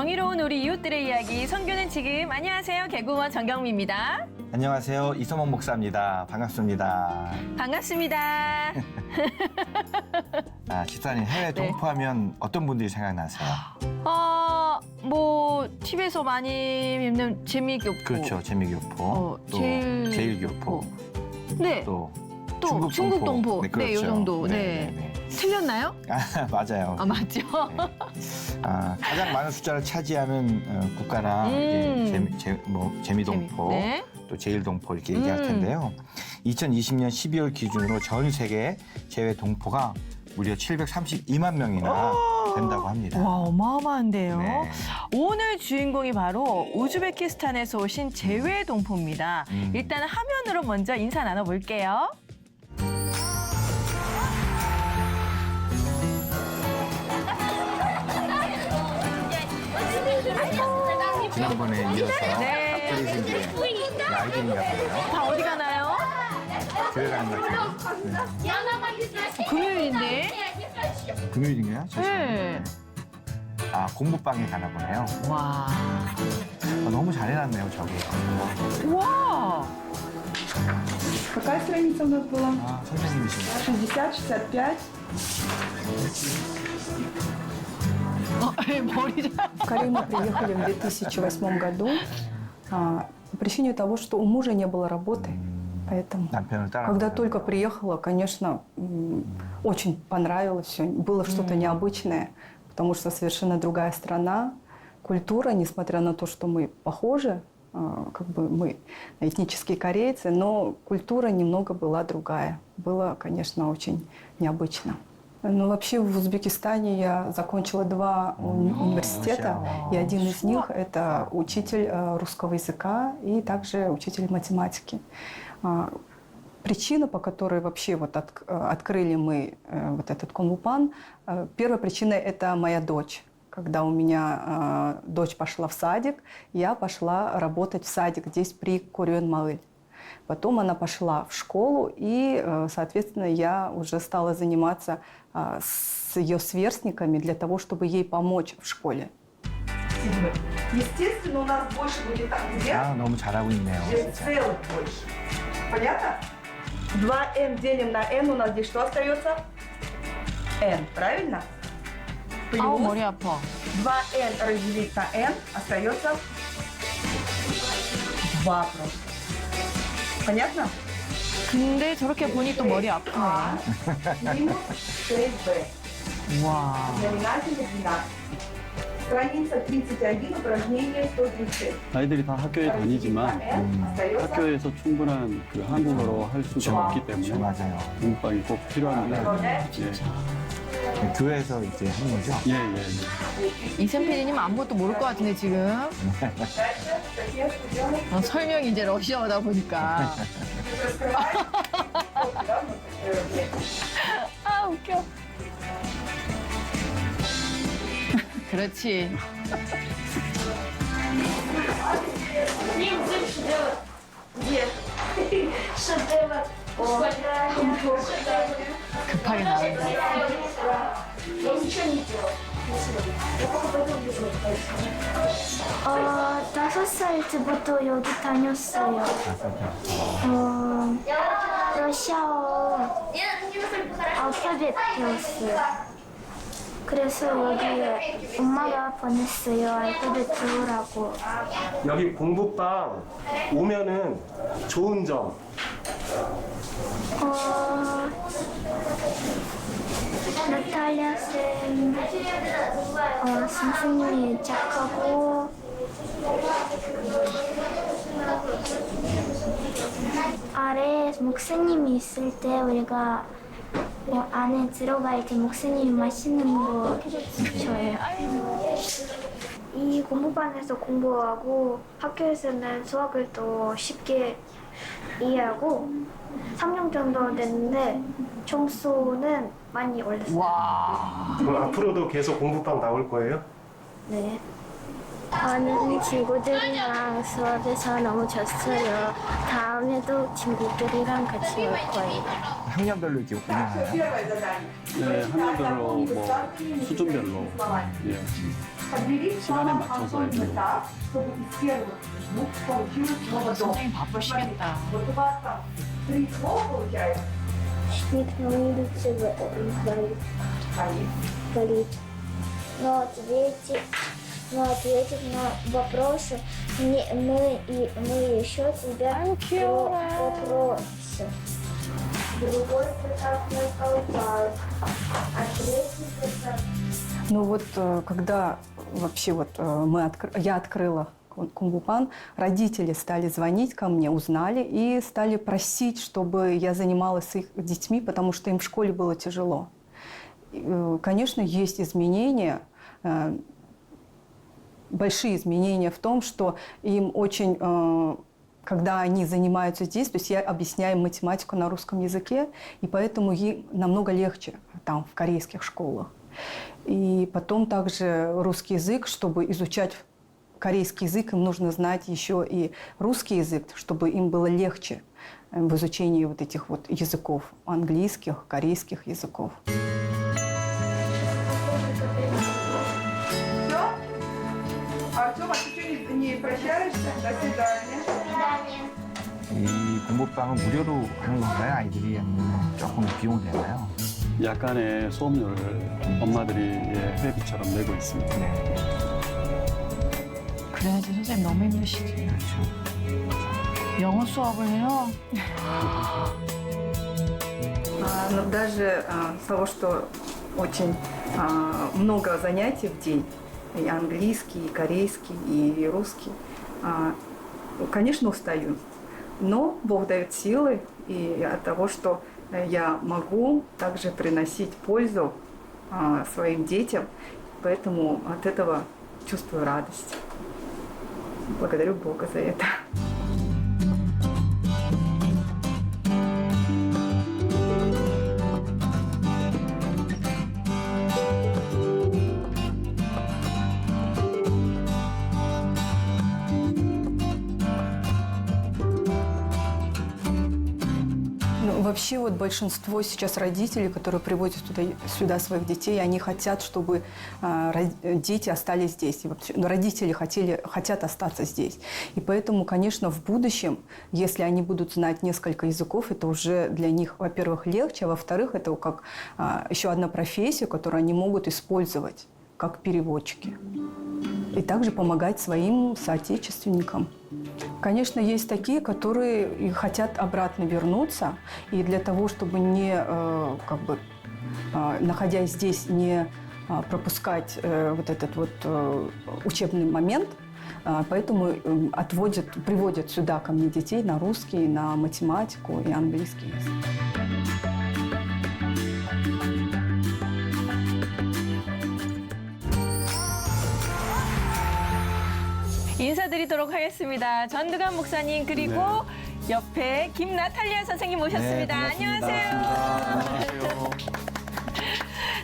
정의로운 우리 이웃들의 이야기 선교는 지금. 안녕하세요. 개구먼 정경미입니다. 안녕하세요. 이소몽 목사입니다. 반갑습니다. 반갑습니다. 집사님 해외 동포하면 어떤 분들이 생각나세요? 뭐 TV에서 많이 뵙는 재미교포. 그렇죠. 재미교포. 또 제일교포. 네. 또 중국 동포. 네, 그렇죠. 네, 요 정도. 네. 틀렸나요? 맞아요. 맞죠. 가장 많은 숫자를 차지하는 국가나 이제 재미동포, 네. 또 제일동포 이렇게 얘기할 텐데요. 2020년 12월 기준으로 전 세계 재외 동포가 무려 732만 명이나 된다고 합니다. 와, 어마어마한데요. 네. 오늘 주인공이 바로 우즈베키스탄에서 오신 재외 동포입니다. 일단 화면으로 먼저 인사 나눠볼게요. 지난번에 이어서 네. 들으신 게 아이들인가 봐요. 다 어디 가나요? 교회 가는 것 같아요. 금요일인데. 금요일인가요? 네. 공부방에 가나 보네요. 와. 너무 잘해놨네요, 저기. 와. Какая страница у нас была? 선생님이십니다. 60, 65. 머리 잘. В Корею мы приехали в 2008 году по причине того, что у мужа не было работы. Поэтому, 남편을 따라. когда только приехала, конечно, очень понравилось все. Было что-то необычное, потому что совершенно другая страна, культура, несмотря на то, что мы похожи, как бы мы этнические корейцы, но культура немного была другая. Было, конечно, очень необычно. Ну, вообще в Узбекистане я закончила 2 университета, и один из них – это учитель русского языка и также учитель математики. Причина, по которой вообще вот открыли мы вот этот Конвупан, первая причина – это моя дочь. Когда у меня дочь пошла в садик, я пошла работать в садик здесь при Курьон-Малыль. Потом она пошла в школу, и, соответственно, я уже стала заниматься с ее сверстниками для того, чтобы ей помочь в школе. Естественно, у нас больше будет там, где 너무 잘하고 있네요. целых больше. Понятно? 2n делим на n, у нас здесь что остается? n, правильно? 아우, Плюс 머리 아파. 2n разделить на n остается 2 просто. Понятно? 근데 저렇게 보니 또 머리 아프네. Минус 6b. 와. Знаменатель 12. Страница 31, упражнение 136. 아이들이 다 학교에 다니지만 остается 학교에서 충분한 그 한국어로 할 수가 없기 때문에 맞아요. 공부방이 꼭 필요합니다. 교회에서 이제 하는 거죠? 예, 예, 예. 이샘 PD님 아무것도 모를 것 같은데 지금. 설명이 이제 러시아어다 보니까. 아, 웃겨. 그렇지. 급하게 나온다. 다섯 살 때부터 여기 다녔어요. 러시아어 알파벳 배웠어요. 그래서 여기 엄마가 보냈어요. 알파벳 배우라고. 여기 공부방 오면은 좋은 점. 나탈리아 쌤 선생님이 착하고 아래 목사님이 있을 때 우리가 안에 들어갈 때 목사님이 맛있는 거 줘요. 이 공부반에서 공부하고 학교에서는 수학을 더 쉽게 이해하고 3년 정도 됐는데 점수는 많이 올랐어요. 와. 그럼 앞으로도 계속 공부방 나올 거예요? 네. 저는 친구들이랑 수업에서 너무 좋았어요. 다음에도 친구들이랑 같이 올 거예요. 학년별로 이렇게 운영하나요? 네, 학년별로 뭐 수준별로 예, 시간에 맞춰서 이렇게 선생님 바쁘시겠다. Шмидт на улице болит. Но ответить на вопросы мы еще тебя вопросы. Другой прекрасный колпак, а третий прекрасный. Ну вот когда вообще вот я открыла Кунг-Фу-Пан, родители стали звонить ко мне, узнали и стали просить, чтобы я занималась с их детьми, потому что им в школе было тяжело. Конечно, есть изменения, большие изменения в том, что им очень, когда они занимаются здесь, то есть я объясняю математику на русском языке, и поэтому им намного легче там в корейских школах. И потом также русский язык, чтобы изучать корейский язык, им нужно знать еще и русский язык, чтобы им было легче в изучении вот этих вот языков, английских, корейских языков. Артем, а ты что, не прощаешься? До свидания. 이 공부방은 무료로 하는 건가요? 아이들이 아니면 조금 비용이 되나요? 약간의 수업료를 엄마들이 예, 회비처럼 내고 있습니다. 네, 그래야지 선생님 너무 힘드시지. 그렇죠. 영어 수업을 해요? Но даже с того, что очень много занятий в день, и английский, и корейский, и русский, конечно, устаю. Но Бог дает силы, и от того, что я могу также приносить пользу своим детям, поэтому от этого чувствую радость. Благодарю Бога за это. Вообще вот большинство сейчас родителей, которые приводят сюда своих детей, они хотят, чтобы дети остались здесь. И вообще, родители хотят остаться здесь. И поэтому, конечно, в будущем, если они будут знать несколько языков, это уже для них, во-первых, легче, а во-вторых, это как еще одна профессия, которую они могут использовать как переводчики. И также помогать своим соотечественникам. Конечно, есть такие, которые и хотят обратно вернуться, и для того, чтобы не, находясь здесь, не пропускать вот этот вот учебный момент, поэтому приводят сюда ко мне детей на русский, на математику и английский язык. 인사드리도록 하겠습니다. 전두관 목사님 그리고 옆에 김나탈리아 선생님 모셨습니다. 안녕하세요.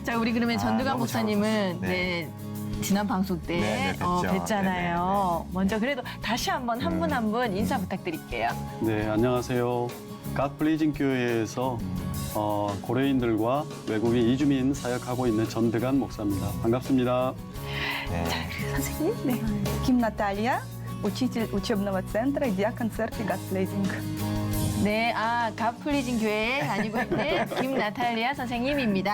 자, 우리 그러면 전두관 너무 목사님은 네. 지난 방송 때 네, 뵀죠. 뵀잖아요. 먼저 그래도 다시 한번 한 분 한 분 인사 부탁드릴게요. 네, 안녕하세요. 갓 플리징 교회에서 고려인들과 외국인 이주민 사역하고 있는 전두관 목사입니다. 반갑습니다. 네. 선생님, 네. Ким Наталья, учитель учебного центра и диакон церкви Гасплейзинг. 네, 갓플리징 교회에 다니고 있는 김나탈리아 선생님입니다.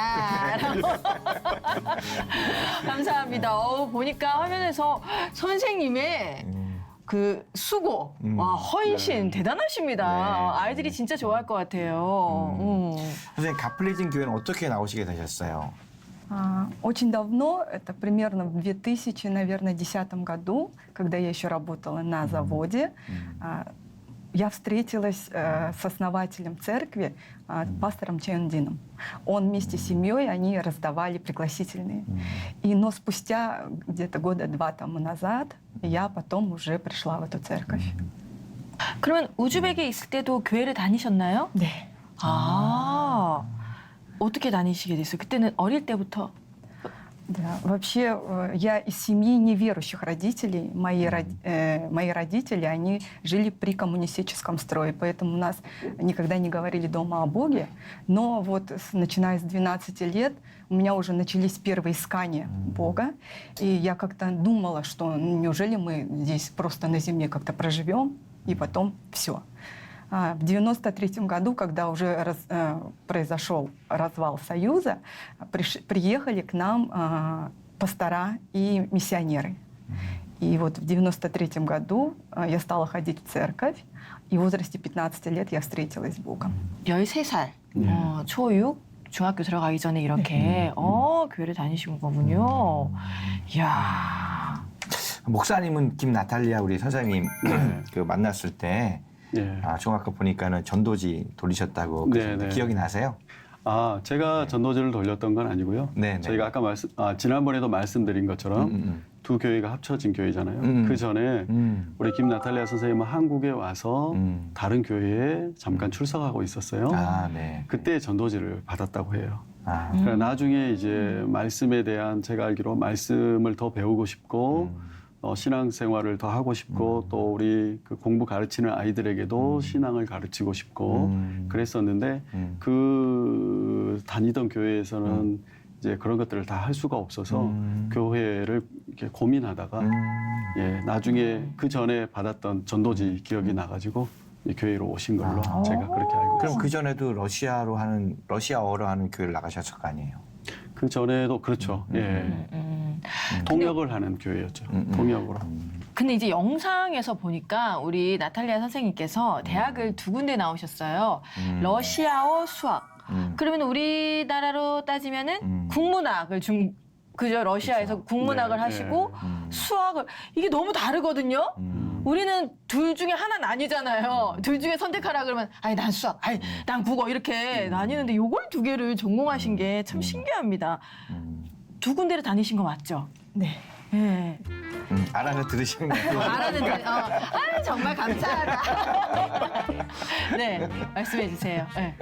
감사합니다. 보니까 화면에서 선생님의 그 수고, 와, 헌신 대단하십니다. 네. 아이들이 진짜 좋아할 것 같아요. 선생님, 갓플리징 교회는 어떻게 나오시게 되셨어요? Очень давно, это примерно в 2000, наверное, 10 году, когда я еще работала на заводе, я встретилась с основателем церкви, пастором Чеондином. Он вместе с семьей, они раздавали пригласительные. Но спустя где-то года 2 тому назад я потом уже пришла в эту церковь. 그러면 우즈벡에 있을 때도 교회를 다니셨나요? 네. 어떻게 다니시게 됐어요? 그때는 어릴 때부터? Да, вообще я из семьи неверующих родителей. Мои родители, они жили при коммунистическом строе, поэтому у нас никогда не говорили дома о Боге. Но вот начиная с 12 лет у меня уже начались первые искания Бога. И я как-то думала, что неужели мы здесь просто на земле как-то проживем, и потом все. В 93 году, когда уже произошел развал Союза, приехали к нам пастора и миссионеры. И вот в 93 году я стала ходить в церковь, и в возрасте 15 лет я встретилась с Богом. 13살, 초6, 중학교 들어가기 전에 이렇게 교회를 다니신 거군요. 이야. 목사님은 김나탈리아 우리 선생님 그 만났을 때 예. 중학교 보니까는 전도지 돌리셨다고 네. 기억이 나세요? 제가 전도지를 돌렸던 건 아니고요. 네. 저희가 아까 지난번에도 말씀드린 것처럼 두 교회가 합쳐진 교회잖아요. 그 전에 우리 김나탈리아 선생님은 한국에 와서 다른 교회에 잠깐 출석하고 있었어요. 네. 그때 전도지를 받았다고 해요. 그러니까 나중에 이제 말씀에 대한 제가 알기로 말씀을 더 배우고 싶고 신앙생활을 더 하고 싶고 또 우리 그 공부 가르치는 아이들에게도 신앙을 가르치고 싶고 그랬었는데 그 다니던 교회에서는 이제 그런 것들을 다 할 수가 없어서 교회를 이렇게 고민하다가 나중에 그 전에 받았던 전도지 기억이 나가지고 이 교회로 오신 걸로 제가 그렇게 알고 그럼 있습니다. 그 전에도 러시아어로 하는 교회를 나가셨을 거 아니에요? 그 전에도 그렇죠. 통역을 하는 교회였죠. 통역으로. 근데 이제 영상에서 보니까 우리 나탈리아 선생님께서 대학을 두 군데 나오셨어요. 러시아어 수학. 그러면 우리나라로 따지면은 국문학을 그죠? 러시아에서 그쵸. 국문학을 네, 하시고 수학을 이게 너무 다르거든요. 우리는 둘 중에 하나 나뉘잖아요. 둘 중에 선택하라 그러면 아니 난 수학, 아니 난 국어 이렇게 나뉘는데 요걸 두 개를 전공하신 게 참 신기합니다. 두 군데를 다니신 거 맞죠? 네. 네. 알아들으시는 거예요? 알았는데, 정말 감사하다. 네, 말씀해 주세요. 네.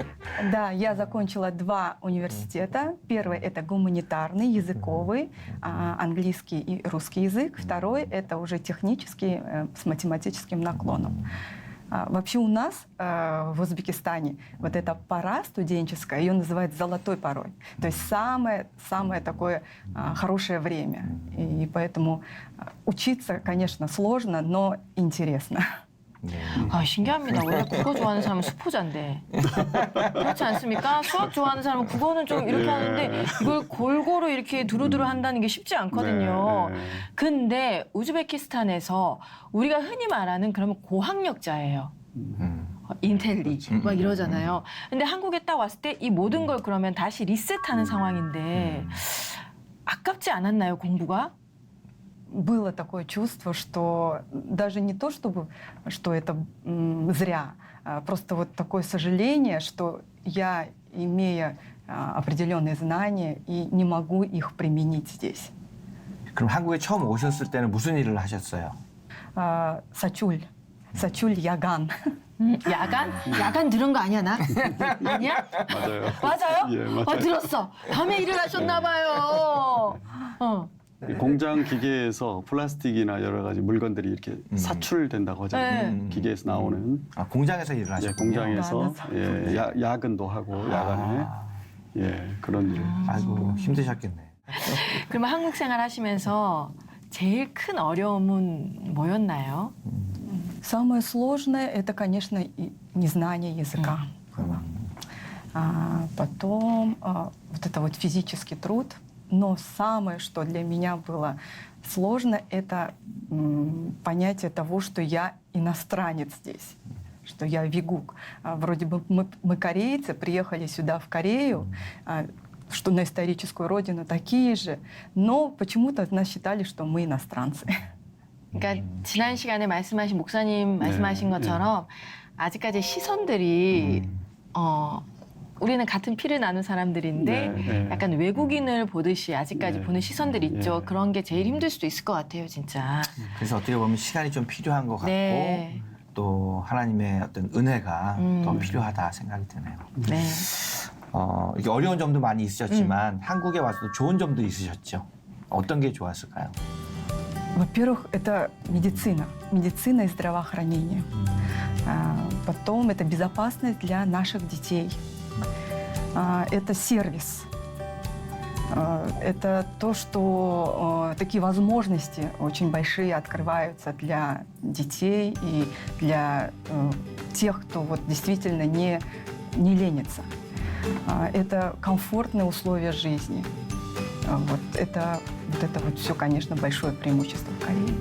Да, я закончила 2 университета. Первый — это гуманитарный, языковый, английский и русский язык. Второй — это уже технический, с математическим наклоном. Вообще у нас в Узбекистане вот эта пора студенческая, ее называют золотой порой. То есть самое такое хорошее время. И поэтому учиться, конечно, сложно, но интересно. 신기합니다. 원래 국어 좋아하는 사람은 수포자인데. 그렇지 않습니까? 수학 좋아하는 사람은 국어는 좀 이렇게 하는데 이걸 골고루 이렇게 두루두루 한다는 게 쉽지 않거든요. 네. 근데 우즈베키스탄에서 우리가 흔히 말하는 그러면 고학력자예요. 인텔리 막 이러잖아요. 근데 한국에 딱 왔을 때 이 모든 걸 그러면 다시 리셋하는 상황인데 아깝지 않았나요, 공부가? Было такое чувство, что даже не то, чтобы что это зря, просто вот такое сожаление, что я, имея определенные знания, и не могу их применить здесь. 그럼 한국에 처음 오셨을 때는 무슨 일을 하셨어요? Сачуль Яган. 야간? 야간 들은 거 아니야, 나? 아니야? 맞아요. 맞아요? 예, 맞아요. 들었어. 밤에 일을 하셨나 봐요. 이 공장 기계에서 플라스틱이나 여러 가지 물건들이 이렇게 사출된다고 하잖아요. 네. 기계에서 나오는 공장에서 일을 예, 하셨군요. 공장에서 야근도 하고 야간에 그런 일을. 아이고 힘드셨겠네. 그러면 한국 생활 하시면서 제일 큰 어려움은 뭐였나요? Самое сложное — это, конечно, незнание языка было. Потом вот это вот физический труд. Но самое, что для меня было сложно, это понятие того, что я иностранец здесь, что я вигук. Вроде бы мы корейцы, приехали сюда, в Корею, что на историческую родину такие же, но почему-то нас считали, что мы иностранцы. 그러니까 지난 시간에 말씀하신 목사님 말씀하신 것처럼 아직까지 시선들이 우리는 같은 피를 나눈 사람들인데 약간 외국인을 보듯이 아직까지 보는 시선들이 있죠. 그런 게 제일 힘들 수도 있을 것 같아요, 진짜. 그래서 어떻게 보면 시간이 좀 필요한 것 같고 또 하나님의 어떤 은혜가 더 필요하다 생각이 드네요. 네. 이게 어려운 점도 많이 있으셨지만 한국에 와서도 좋은 점도 있으셨죠. 어떤 게 좋았을까요? Во-первых, это медицина. Медицина и здравоохранение. Потом это безопасность для наших детей. Это сервис. Это то, что такие возможности очень большие открываются для детей и для тех, кто вот действительно не ленится. Это комфортные условия жизни. Вот это вот все, конечно, большое преимущество в Корее.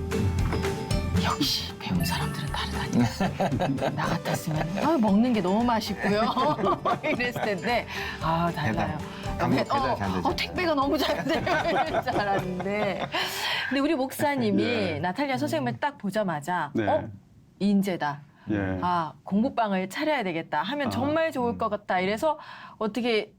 역시 배운 사람들은 다르다니. 나 같았으면 먹는 게 너무 맛있고요. 이랬을 텐데 달라요. 대단 잘 되죠. 택배가 너무 잘 될 줄 알았는데. 근데 우리 목사님이 예. 나탈리아 선생님을 딱 보자마자 네. 인재다. 예. 공부방을 차려야 되겠다 하면 정말 좋을 것 같다. 이래서 어떻게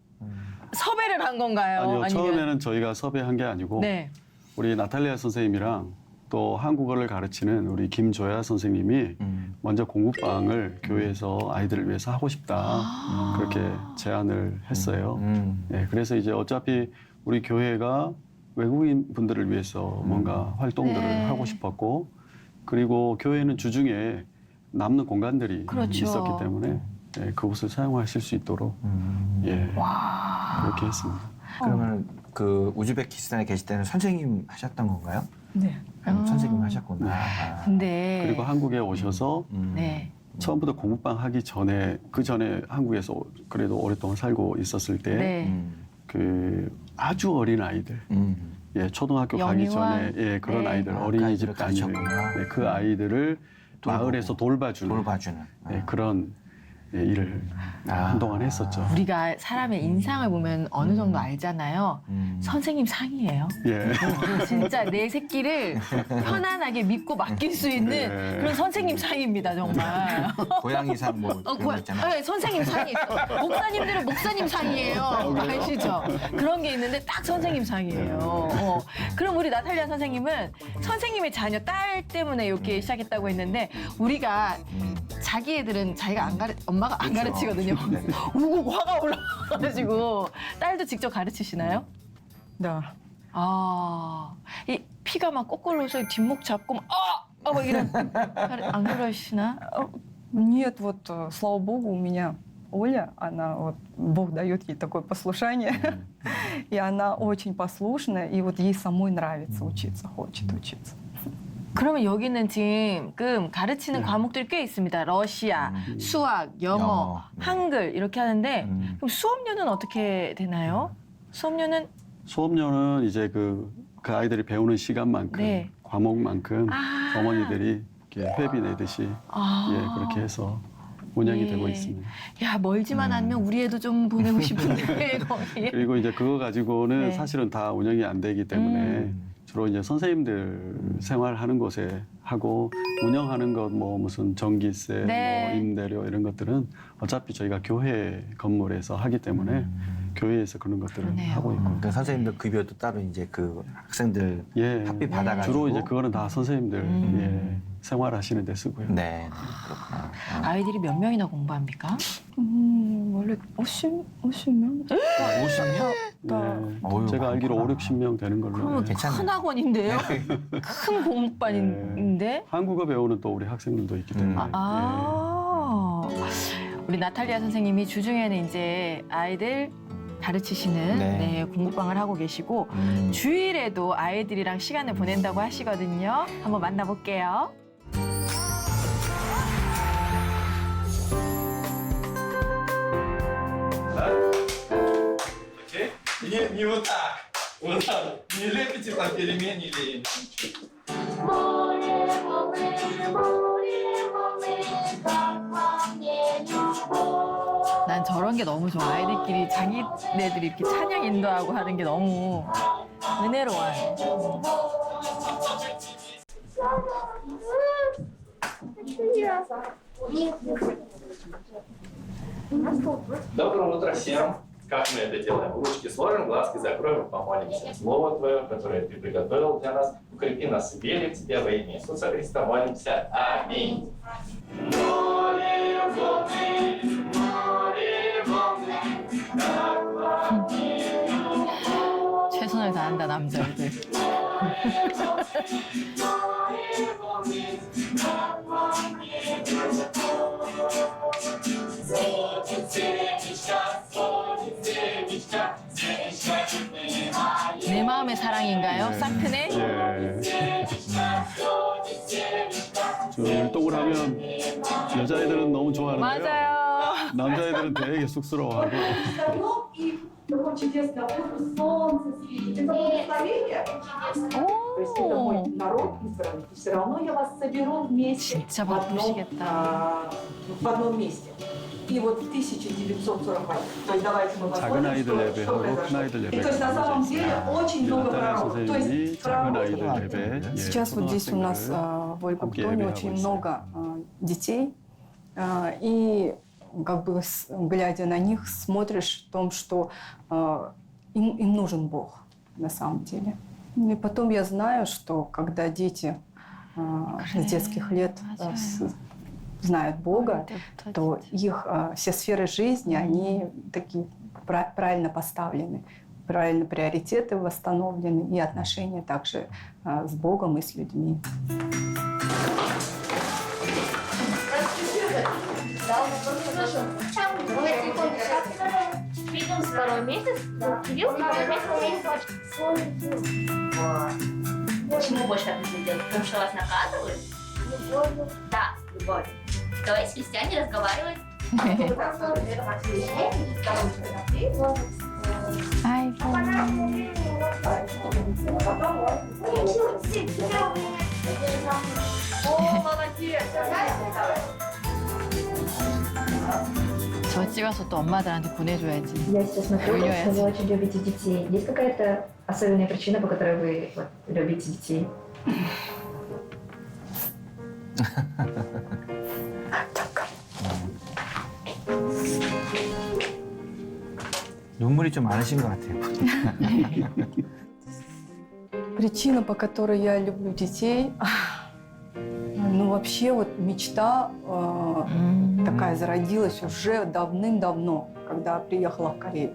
섭외를 한 건가요? 아니요, 아니면 처음에는 저희가 섭외한 게 아니고 네. 우리 나탈리아 선생님이랑 또 한국어를 가르치는 우리 김조야 선생님이 먼저 공부방을 교회에서 아이들을 위해서 하고 싶다 그렇게 제안을 했어요. 네, 그래서 이제 어차피 우리 교회가 외국인 분들을 위해서 뭔가 활동들을 네. 하고 싶었고 그리고 교회는 주중에 남는 공간들이 그렇죠. 있었기 때문에 네, 그곳을 사용하실 수 있도록 예, 그렇게 했습니다. 그러면 그 우즈베키스탄에 계실 때는 선생님 하셨던 건가요? 네. 선생님 하셨구나. 근데 그리고 한국에 오셔서 네. 처음부터 공부방 하기 전에 그 전에 한국에서 그래도 오랫동안 살고 있었을 때 네. 그 아주 어린 아이들, 예, 초등학교 가기 영유아? 전에 예, 그런 네. 아이들, 그 어린이집 아이들을 다니는 가르쳤구나. 네, 그 아이들을 마을에서 돌봐주는 네, 그런 예, 일을 한동안 했었죠. 우리가 사람의 인상을 보면 어느 정도 알잖아요. 선생님 상이에요. 예. 진짜 내 새끼를 편안하게 믿고 맡길 수 있는 네. 그런 선생님 상입니다, 정말. 고양이상 뭐 그런 거 있잖아요. 네, 선생님 상이 있어. 목사님들은 목사님 상이에요. 아시죠? 그런 게 있는데 딱 선생님 상이에요. 그럼 우리 나탈리아 선생님은 선생님의 자녀 딸 때문에 이렇게 시작했다고 했는데 우리가 자기 애들은 자기가 엄마가 안 그렇죠. 가르치거든요. 우고 화가 올라와가지고 딸도 직접 가르치시나요? Да. 이 피가 막 거꾸로서 뒷목 잡고 막 이런 안 그러시나? Нет, вот, слава богу, у меня Оля, она вот, Бог дает ей такое послушание, и она очень послушная, и вот ей самой нравится учиться, хочет учиться. 그러면 여기는 지금 가르치는 네. 과목들이 꽤 있습니다. 러시아, 수학, 영어, 영어, 네. 한글 이렇게 하는데 그럼 수업료는 어떻게 되나요? 수업료는 수업료는 이제 그 아이들이 배우는 시간만큼 네. 과목만큼 어머니들이 이렇게 회비 내듯이 예, 그렇게 해서 운영이 예. 되고 있습니다. 야 멀지만 않으면 우리 애도 좀 보내고 싶은데 거기. 그리고 이제 그거 가지고는 네. 사실은 다 운영이 안 되기 때문에 주로 이제 선생님들 생활하는 곳에 하고 운영하는 것 뭐 무슨 전기세, 네. 뭐 임대료 이런 것들은 어차피 저희가 교회 건물에서 하기 때문에 교회에서 그런 것들을 그러네요. 하고 있고. 그 선생님들 급여도 따로 이제 그 학생들 예, 학비 받아가지고 주로 이제 그거는 다 선생님들 예, 생활하시는 데 쓰고요. 네, 그렇구나. 아이들이 몇 명이나 공부합니까? 원래 50명? 50명? 다 예, 어휴, 제가 알기로 많구나. 5, 60명 되는 걸로. 그러면 예. 괜찮아요. 큰 학원인데요. 큰 공부반인데. 한국어 배우는 또 우리 학생들도 있기 때문에. 우리 나탈리아 선생님이 주중에는 이제 아이들 가르치시는 네. 네, 공부방을 하고 계시고 주일에도 아이들이랑 시간을 보낸다고 하시거든요. 한번 만나볼게요. Не вот так. Вот так. Не лепите там пельмени или... Море, как во мне любовь. 난 저런 게 너무 좋아. 아이들끼리 자기네들이 이렇게 찬양 인도하고 하는 게 너무 은혜로워요. Доброе утро всем. Как мы это делаем? Ручки сложим, глазки закроем и помолимся. Слово Твое, которое Ты приготовил для нас, укрепи нас в вере в Тебя во имя Иисуса Христа. Молимся. Аминь. Море волны, 안다 남자애들. 내 마음의 사랑인가요? 사크네? 예. 저 율동을 하면 여자애들은 너무 좋아하는데요. 맞아요. 남자애들은 되게 쑥스러워하고. И такой чудесный воздух, солнце светит. Это благословение. То есть это мой народ избранный. И все равно я вас соберу вместе 진짜 в одном, 바쁘시겠다. в одном месте. И вот в 1948, то есть давайте мы 작은 посмотрим, 아이들 что 예배하고 큰 произошло. 아이들 И 예배가 то есть на самом деле очень много 유나타나 пророков. То 선생님이 есть 작은 пророков. 아이들 예배, 예, Сейчас вот здесь у нас 초등학생들을 в 함께 Ольгоптоне 예배하고 очень 있어요. много детей, и как бы глядя на них, смотришь в том, что им нужен Бог на самом деле. И потом я знаю, что когда дети с детских лет 맞아요. знают Бога, 때부터 то 진짜. их все сферы жизни, они такие правильно поставлены, правильно приоритеты восстановлены, и отношения также с Богом и с людьми. Видим второй месяц. Кирилл второй месяц. Почему больше так нужно делать? Потому что вас наказывают? Любовью. Да, любовью. То есть христиане разговаривают. 아이고. О, молодец! 저 찍어서 또 엄마들한테 보내줘야지. Я сейчас смотрю, что Влияет. вы очень любите детей. Есть какая-то особенная причина, по которой вы вот, любите детей? 눈물이 좀 많으신 것 같아요. Причина, по которой я люблю детей, ну вообще вот мечта такая зародилась уже давным-давно, когда приехала в Корею.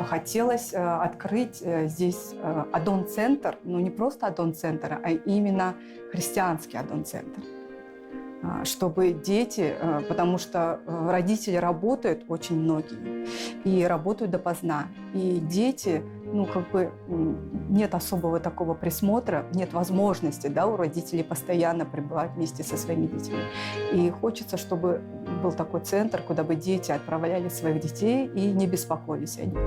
Хотелось открыть здесь аддон-центр, но не просто аддон-центр, а именно христианский аддон-центр. Чтобы дети, потому что родители работают очень многие, и работают допоздна, и дети, ну как бы нет особого такого присмотра, нет возможности, да, у родителей постоянно пребывать вместе со своими детьми. И хочется, чтобы был такой центр, куда бы дети отправляли своих детей и не беспокоились о них.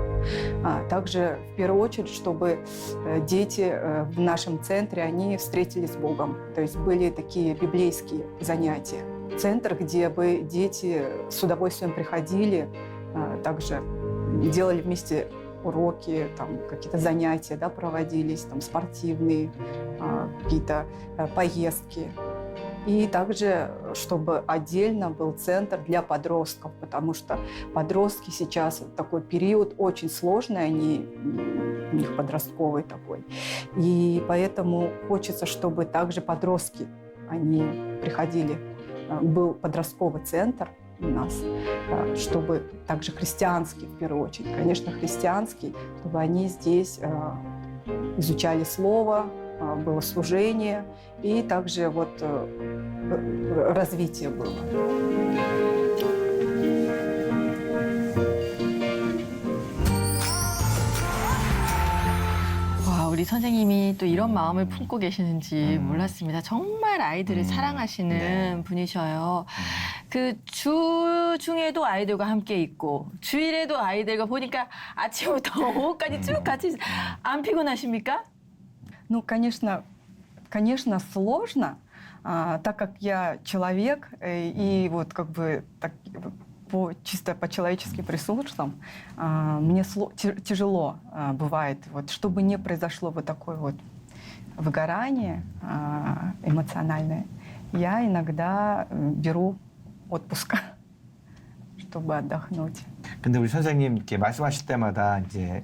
Также, в первую очередь, чтобы дети в нашем центре, они встретились с Богом. То есть были такие библейские занятия. Центр, где бы дети с удовольствием приходили, также делали вместе уроки, там какие-то занятия, да, проводились, там спортивные, какие-то поездки. И также, чтобы отдельно был центр для подростков, потому что подростки сейчас такой период очень сложный, у них подростковый такой. И поэтому хочется, чтобы также подростки, они приходили, был подростковый центр у нас, чтобы также христианский, в первую очередь, конечно, христианский, чтобы они здесь изучали Слово, было служение, и также вот развитие было. 와, 우리 선생님이 또 이런 마음을 품고 계시는지 몰랐습니다. 정말 아이들을 사랑하시는 분이셔요. 그 주 중에도 아이들과 함께 있고 주일에도 아이들과 보니까 아침부터 오후까지 쭉 같이 안 피곤하십니까? Ну, конечно, сложно, так как я человек, и вот как бы так, чисто по-человечески присутствам, мне тяжело бывает, вот, чтобы не произошло вот такое вот выгорание эмоциональное, я иногда беру отпуск, чтобы отдохнуть. 근데 우리 선생님 이렇게 말씀하실 때마다 이제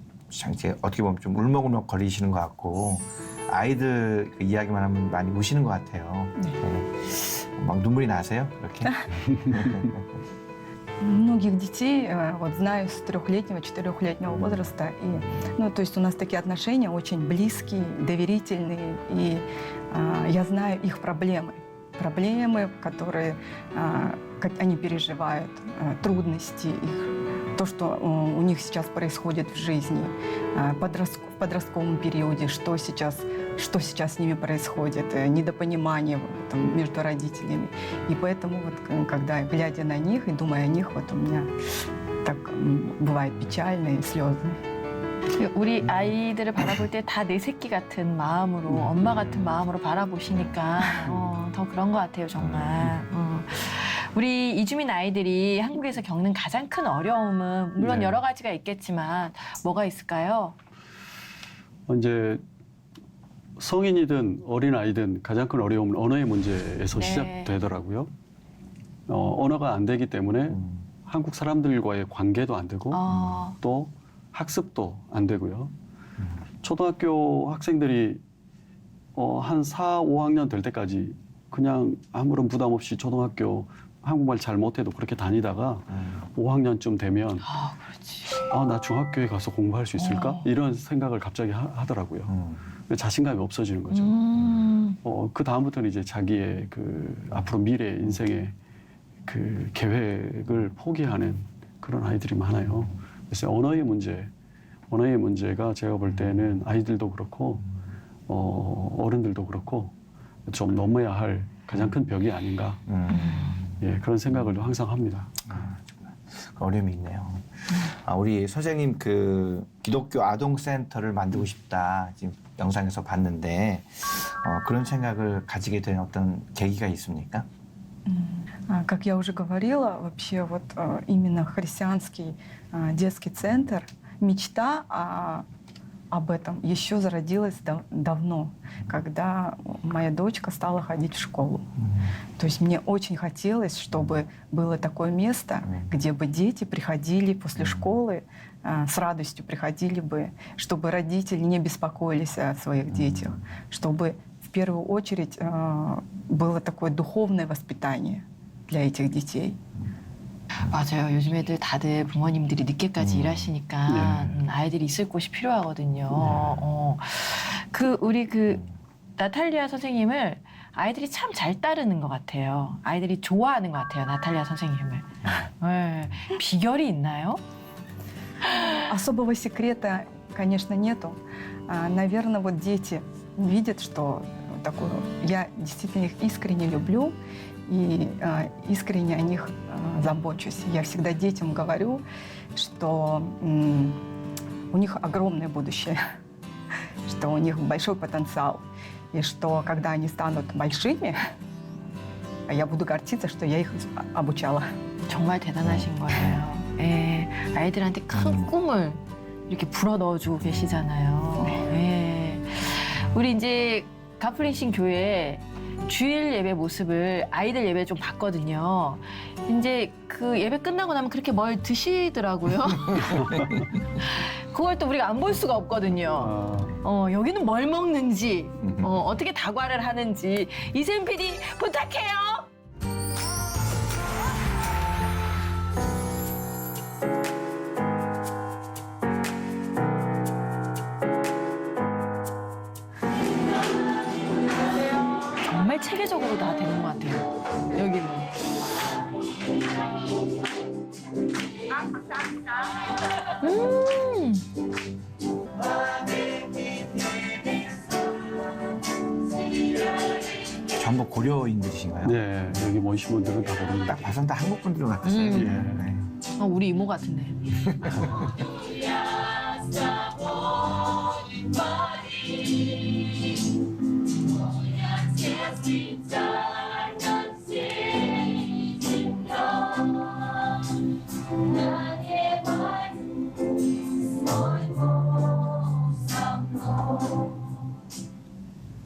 어떻게 보면 좀 울먹울먹 거리시는 것 같고 아이들 그 이야기만 하면 많이 우시는 것 같아요. 네. 막 눈물이 나세요? 이렇게? Многих детей вот знаю с 3-летнего, 4-летнего возраста. И, ну, то есть у нас такие отношения очень близкие, доверительные. И я знаю их проблемы. Проблемы, которые как они переживают, трудности их, то, что у них сейчас происходит в жизни, в подростковом периоде, что сейчас с ними происходит, недопонимание там, между родителями. И поэтому, вот, когда глядя на них и думая о них, вот у меня так бывает печально и слезы. 우리 아이들을 바라볼 때 다 내 새끼 같은 마음으로, 엄마 같은 마음으로 바라보시니까 더 그런 것 같아요, 정말. 우리 이주민 아이들이 한국에서 겪는 가장 큰 어려움은 물론 네. 여러 가지가 있겠지만 뭐가 있을까요? 이제 성인이든 어린 아이든 가장 큰 어려움은 언어의 문제에서 네. 시작되더라고요. 언어가 안 되기 때문에 한국 사람들과의 관계도 안 되고 또 학습도 안 되고요. 초등학교 학생들이 한 4, 5학년 될 때까지 그냥 아무런 부담 없이 초등학교 한국말 잘 못해도 그렇게 다니다가 5학년쯤 되면 나 중학교에 가서 공부할 수 있을까? 이런 생각을 갑자기 하더라고요. 자신감이 없어지는 거죠. 그 다음부터는 이제 자기의 그 앞으로 미래 인생의 그 계획을 포기하는 그런 아이들이 많아요. 그래서 언어의 문제가 제가 볼 때는 아이들도 그렇고 어른들도 그렇고 좀 넘어야 할 가장 큰 벽이 아닌가. 예, 그런 생각을 항상 합니다. 어려움이 있네요. 우리 선생님 그 기독교 아동센터를 만들고 싶다 지금 영상에서 봤는데 그런 생각을 가지게 된 어떤 계기가 있습니까? Как я уже говорила, вообще вот именно христианский детский центр, мечта об этом еще зародилась давно, когда моя дочка стала ходить в школу. То есть мне очень хотелось, чтобы было такое место, где бы дети приходили после школы, с радостью приходили бы, чтобы родители не беспокоились о своих детях, чтобы в первую очередь было такое духовное воспитание для этих детей. 맞아요. 요즘 애들 다들 부모님들이 늦게까지 일하시니까 아이들이 있을 곳이 필요하거든요. 우리 나탈리아 선생님을 아이들이 참 잘 따르는 것 같아요. 아이들이 좋아하는 것 같아요. 나탈리아 선생님을. 네. 비결이 있나요? Особого секрета, конечно, нету. Наверное, вот дети видят, что такое, я действительно их искренне люблю и искренне о них забочусь. Я всегда детям говорю, что у них огромное будущее, что у них большой потенциал, и что когда они станут большими, я буду гордиться, что я их обучала. 정말 대단하신 거예요. 예, 아이들한테 큰 꿈을 이렇게 불어 넣어주고 계시잖아요. 예. 우리 이제 가플린신 교회 주일 예배 모습을 아이들 예배 좀 봤거든요. 이제 그 예배 끝나고 나면 그렇게 뭘 드시더라고요. 그걸 또 우리가 안 볼 수가 없거든요. 여기는 뭘 먹는지, 어떻게 다과를 하는지 이샘 PD 부탁해요. 정말 체계적으로 다 되는 것 같아요. 여기는. 전부 고려인들이신가요? 네, 여기 모이신 분들은 다 고려입니다. 딱 봐선 다 한국 분들 같았어요. 네. 우리 이모 같은데.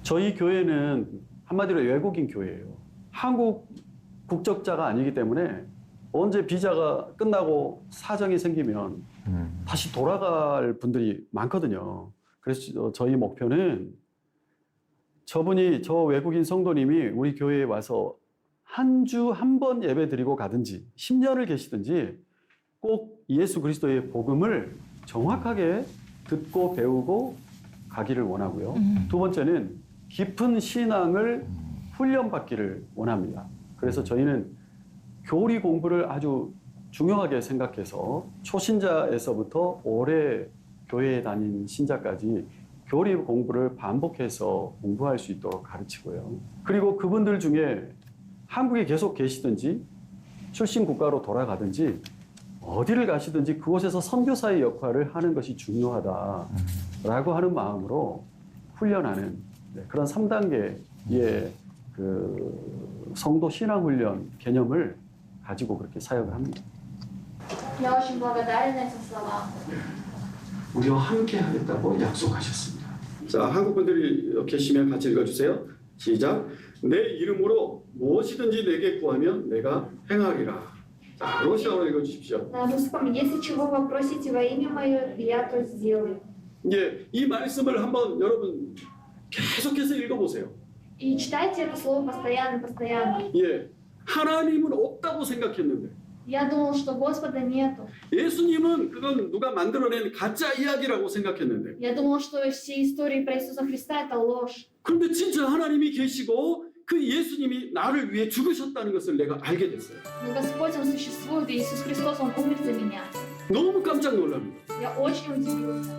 저희 교회는 한마디로 외국인 교회예요. 한국 국적자가 아니기 때문에 언제 비자가 끝나고 사정이 생기면 다시 돌아갈 분들이 많거든요. 그래서 저희 목표는 저 외국인 성도님이 우리 교회에 와서 한 주 한 번 예배 드리고 가든지 10년을 계시든지 꼭 예수 그리스도의 복음을 정확하게 듣고 배우고 가기를 원하고요. 두 번째는 깊은 신앙을 훈련받기를 원합니다. 그래서 저희는 교리 공부를 아주 중요하게 생각해서 초신자에서부터 오래 교회에 다닌 신자까지 교리 공부를 반복해서 공부할 수 있도록 가르치고요. 그리고 그분들 중에 한국에 계속 계시든지 출신 국가로 돌아가든지 어디를 가시든지 그곳에서 선교사의 역할을 하는 것이 중요하다라고 하는 마음으로 훈련하는 그런 3단계의 그 성도 신앙 훈련 개념을 가지고 그렇게 사역을 합니다. Я очень благодарен этим словам. 우리와 함께 하겠다고 약속하셨습니다. 자, 한국 분들이 계시면 같이 읽어주세요. 시작. 내 이름으로 무엇이든지 내게 구하면 내가 행하리라. 자, 러시아어로 읽어주십시오. На русском, если чего попросите во имя мое, я то сделаю. 예, 이 말씀을 한번 여러분 계속해서 읽어보세요. И читайте это слово постоянно. 예, 하나님은 없다고 생각했는데 Я думал, что Господа нету. 예수님은 그건 누가 만들어낸 가짜 이야기라고 생각했는데 Я думал, что все истории про Иисуса Христа это ложь. 그런데 진짜 하나님이 계시고 그 예수님이 나를 위해 죽으셨다는 것을 내가 알게 됐어요. Но Господь, Он существует, и Иисус Христос, Он умер за меня. 너무 깜짝 놀랍니다. Я очень удивилась.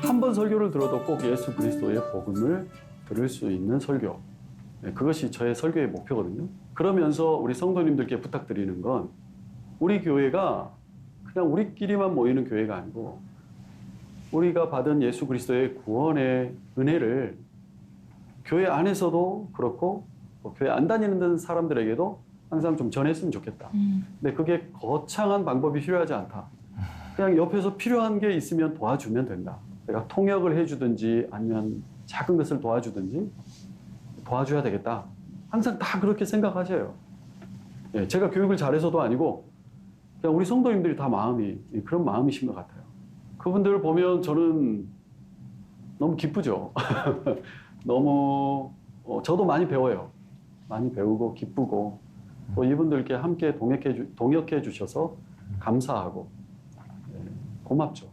한 번 설교를 들어도 꼭 예수 그리스도의 복음을 들을 수 있는 설교. 네, 그것이 저의 설교의 목표거든요. 그러면서 우리 성도님들께 부탁드리는 건 우리 교회가 그냥 우리끼리만 모이는 교회가 아니고 우리가 받은 예수 그리스도의 구원의 은혜를 교회 안에서도 그렇고 교회 안 다니는 사람들에게도 항상 좀 전했으면 좋겠다. 근데 그게 거창한 방법이 필요하지 않다. 그냥 옆에서 필요한 게 있으면 도와주면 된다. 내가 통역을 해주든지 아니면 작은 것을 도와주든지 도와줘야 되겠다. 항상 다 그렇게 생각하셔요. 예, 제가 교육을 잘해서도 아니고 그냥 우리 성도님들이 다 마음이 그런 마음이신 것 같아요. 그분들을 보면 저는 너무 기쁘죠. 너무 저도 많이 배워요. 많이 배우고 기쁘고 또 이분들께 함께 동역해 주셔서 감사하고 고맙죠.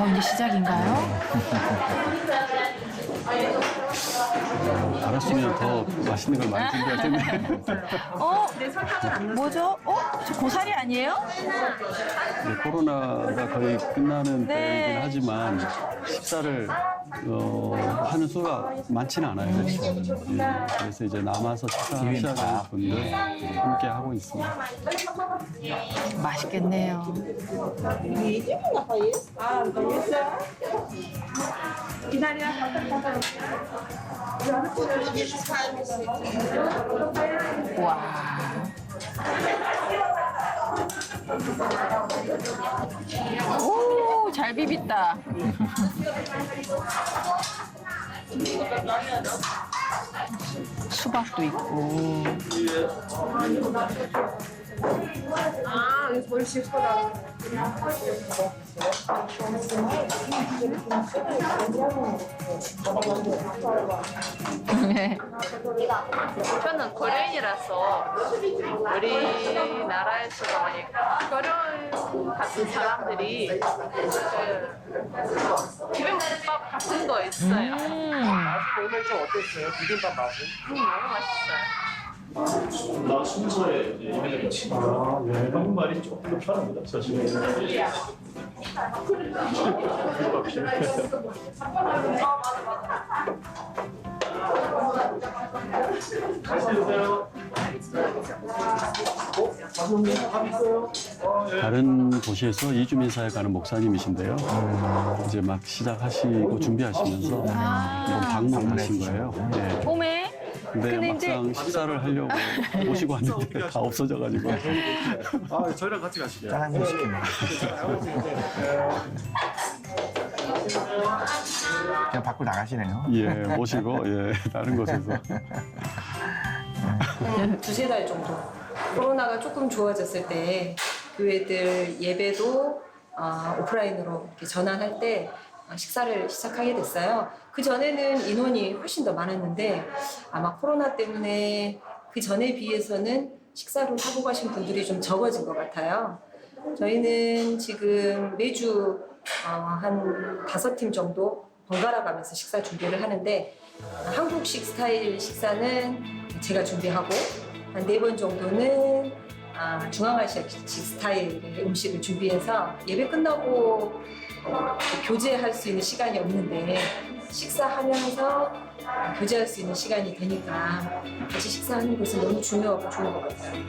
이제 시작인가요? 알았으면 더 맛있는 걸 많이 준비할 텐데. 뭐죠? 저 고사리 아니에요? 네, 코로나가 거의 끝나는 네. 때이긴 하지만 식사를 하는 수가 많지는 않아요. 예, 그래서 이제 남아서 식사하셔야 되는 분들 함께 하고 있습니다. 맛있겠네요. 와. 오, 잘 비볐다. 수박도 있고. 네. 저는 코리안이라서 우리나라에서도 코리안 같은 사람들이 비빔밥 같은 거 있어요. 오늘 좀 어땠어요? 비빔밥 맛은? 너무 맛있어요. 나 순서에 이메일을 치니까 한국말이 조금 더 편합니다. 저 지금 다른 도시에서 이주민 사회 가는 목사님이신데요. 이제 막 시작하시고 준비하시면서 뭐 방문하신 거예요. 네. 오메. 근데 막상 식사를 하려고 모시고 왔는데 다 없어져가지고. 저희랑 같이 가시게요. 짜장면 시키네. 그냥 밖으로 나가시네요. 예, 모시고 다른 곳에서. 2세달 정도. 코로나가 조금 좋아졌을 때 교회들 예배도 오프라인으로 이렇게 전환할 때 식사를 시작하게 됐어요. 그 전에는 인원이 훨씬 더 많았는데 아마 코로나 때문에 그 전에 비해서는 식사를 하고 가신 분들이 좀 적어진 것 같아요. 저희는 지금 매주 한 5팀 정도 번갈아 가면서 식사 준비를 하는데 한국식 스타일 식사는 제가 준비하고 한 4번 정도는 중앙아시아식 스타일의 음식을 준비해서 예배 끝나고 교제할 수 있는 시간이 없는데 식사하면서 교제할 수 있는 시간이 되니까 같이 식사하는 것은 너무 중요하고 좋은 것 같아요.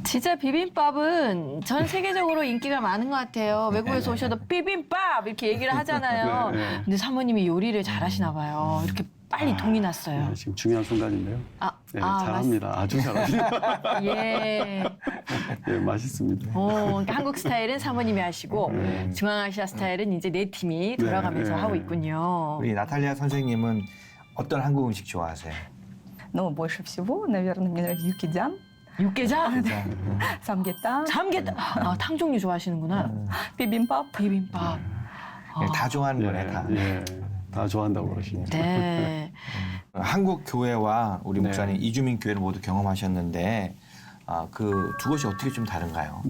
진짜 비빔밥은 전 세계적으로 인기가 많은 것 같아요. 외국에서 오셔도 비빔밥 이렇게 얘기를 하잖아요. 네, 네. 근데 사모님이 요리를 잘하시나 봐요. 이렇게 빨리 동이 났어요. 네, 지금 중요한 순간인데요. 네, 잘합니다. 아주 잘합니다. 예. 네, 맛있습니다. 그러니까 한국 스타일은 사모님이 하시고 중앙아시아 스타일은 이제 네 팀이 돌아가면서 하고 있군요. 우리 나탈리아 선생님은 어떤 한국 음식 좋아하세요? Но больше всего, наверное, мне нравится юкидян. 육개장? 삼계탕. 삼계탕. 탕 종류 좋아하시는구나. 비빔밥. 비빔밥. 다 좋아하는 거네, 다. 예, 다 좋아한다고 그러십니다. 네. 한국 교회와 우리 목사님 이주민 교회를 모두 경험하셨는데 그 두 곳이 어떻게 좀 다른가요?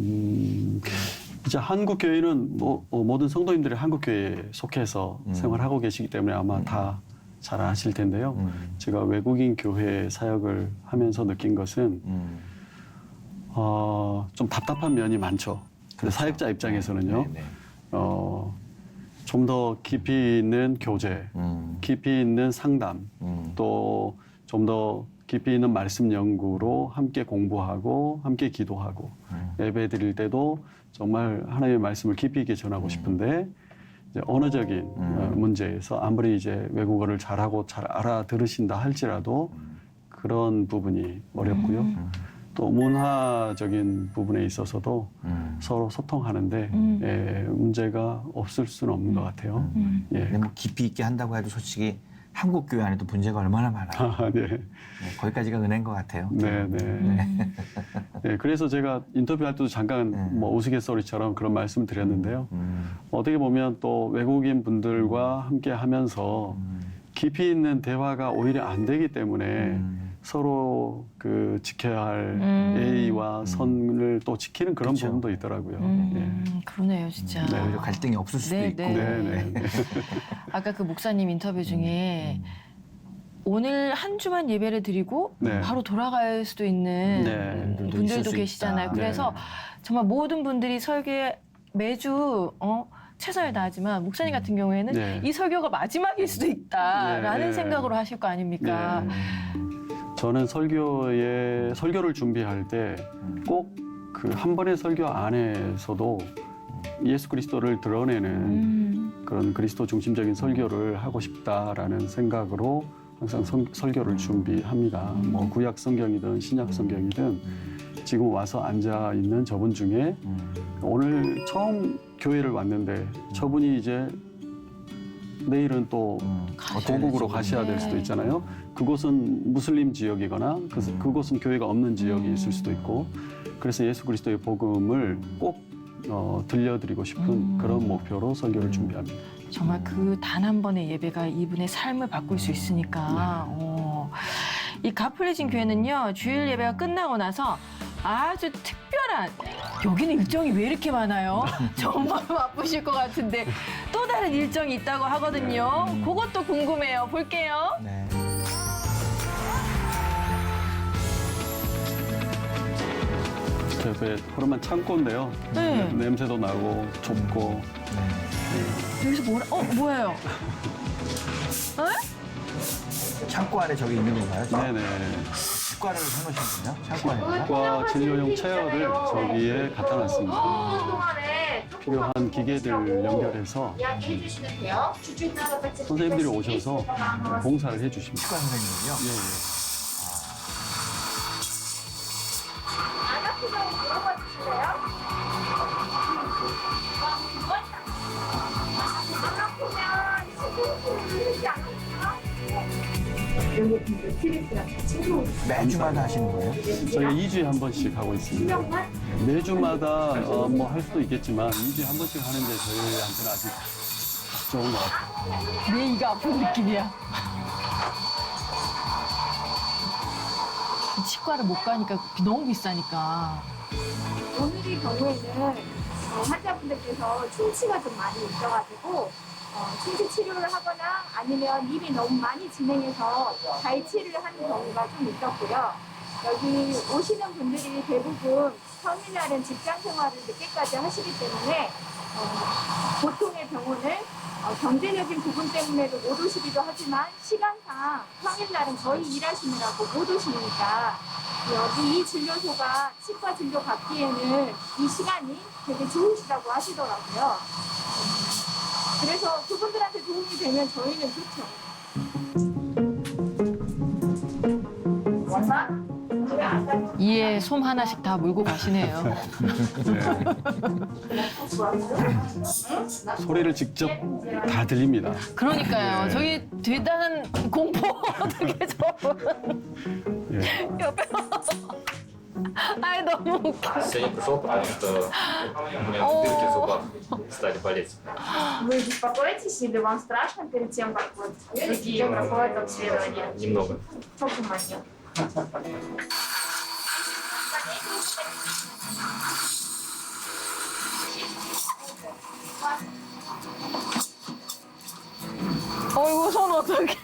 이제 한국 교회는 모든 성도님들이 한국 교회에 속해서 생활하고 계시기 때문에 아마 다 잘 아실 텐데요. 제가 외국인 교회 사역을 하면서 느낀 것은 좀 답답한 면이 많죠. 그래서 사역자 입장에서는요. 좀 더 깊이 있는 교제, 깊이 있는 상담, 또 좀 더 깊이 있는 말씀 연구로 함께 공부하고 함께 기도하고 예배 드릴 때도 정말 하나님의 말씀을 깊이 있게 전하고 싶은데 이제 언어적인 문제에서 아무리 이제 외국어를 잘하고 잘 알아들으신다 할지라도 그런 부분이 어렵고요. 또 문화적인 부분에 있어서도 서로 소통하는데 문제가 없을 수는 없는 것 같아요. 근데 뭐 깊이 있게 한다고 해도 솔직히 한국 교회 안에도 문제가 얼마나 많아요. 네. 거기까지가 은혜인 것 같아요. 네. 그래서 제가 인터뷰할 때도 잠깐 뭐 우스갯소리처럼 그런 말씀 드렸는데요. 어떻게 보면 또 외국인 분들과 함께 하면서 깊이 있는 대화가 오히려 안 되기 때문에 서로 그 지켜야 할 예의와 선을 또 지키는 그런 그쵸. 부분도 있더라고요. 그러네요, 진짜. 네, 오히려 갈등이 없을 수도 있고. 아까 그 목사님 인터뷰 중에 오늘 한 주만 예배를 드리고 바로 돌아갈 수도 있는 분들도 계시잖아요. 그래서 정말 모든 분들이 설교에 매주 최선을 다하지만 목사님 같은 경우에는 이 설교가 마지막일 수도 있다라는 생각으로 하실 거 아닙니까? 저는 설교를 준비할 때 꼭 그 한 번의 설교 안에서도 예수 그리스도를 드러내는 그런 그리스도 중심적인 설교를 하고 싶다라는 생각으로 항상 설교를 준비합니다. 뭐 구약 성경이든 신약 성경이든 지금 와서 앉아 있는 저분 중에 오늘 처음 교회를 왔는데 저분이 이제 내일은 또 고국으로 가셔야 될 수도 있잖아요. 그곳은 무슬림 지역이거나 그곳은 교회가 없는 지역이 있을 수도 있고 그래서 예수 그리스도의 복음을 꼭 들려드리고 싶은 그런 목표로 설교를 준비합니다. 정말 그 단 한 번의 예배가 이분의 삶을 바꿀 수 있으니까. 이 가플리진 교회는요, 주일 예배가 끝나고 나서 아주 특별한, 여기는 일정이 왜 이렇게 많아요? 정말 바쁘실 것 같은데 또 다른 일정이 있다고 하거든요. 그것도 궁금해요. 볼게요. 네. 옆에 허름한 창고인데요. 냄새도 나고 좁고. 여기서 뭐예요? 창고 안에 저기 있는 건가요? 네네. 치과를 해놓으셨군요. 창고 안에. 치과 진료용 체어를 저기에 갖다 놨습니다. 필요한 기계들 연결해서 선생님들이 오셔서 봉사를 해주십니다. 치과 선생님이요? 예. 매주마다 하시는 거예요? 저희가 2주에 한 번씩 하고 있습니다. 매주마다 뭐 할 수도 있겠지만 2주에 한 번씩 하는 게 저희한테는 아직 좋은 것 같아요. 내 이가 아픈 느낌이야. 치과를 못 가니까 너무 비싸니까. 오늘의 경우에는 환자분들께서 충치가 좀 많이 있어가지고 충치 치료를 하거나 아니면 일이 너무 많이 진행해서 발치를 하는 경우가 좀 있었고요. 여기 오시는 분들이 대부분 평일날은 직장 생활을 늦게까지 하시기 때문에 보통의 병원을 경제적인 부분 때문에도 못 오시기도 하지만 시간상 평일날은 거의 일하시느라고 못 오시니까 여기 이 진료소가 치과 진료 받기에는 이 시간이 되게 좋으시다고 하시더라고요. 그래서 그분들한테 도움이 되면 저희는 좋죠. 이에 솜 하나씩 다 물고 가시네요. 소리를 직접 다 들립니다. 그러니까요. 저기 대단한 공포 어떻게 옆에 아이 너무 웃겨. Сегодня пришел, потому что у меня дырки в зубах стали болеть. Вы беспокоитесь или вам страшно перед тем, как вот другие проходят обследование? Немного. Покуманию. 어이구 손 어떡해.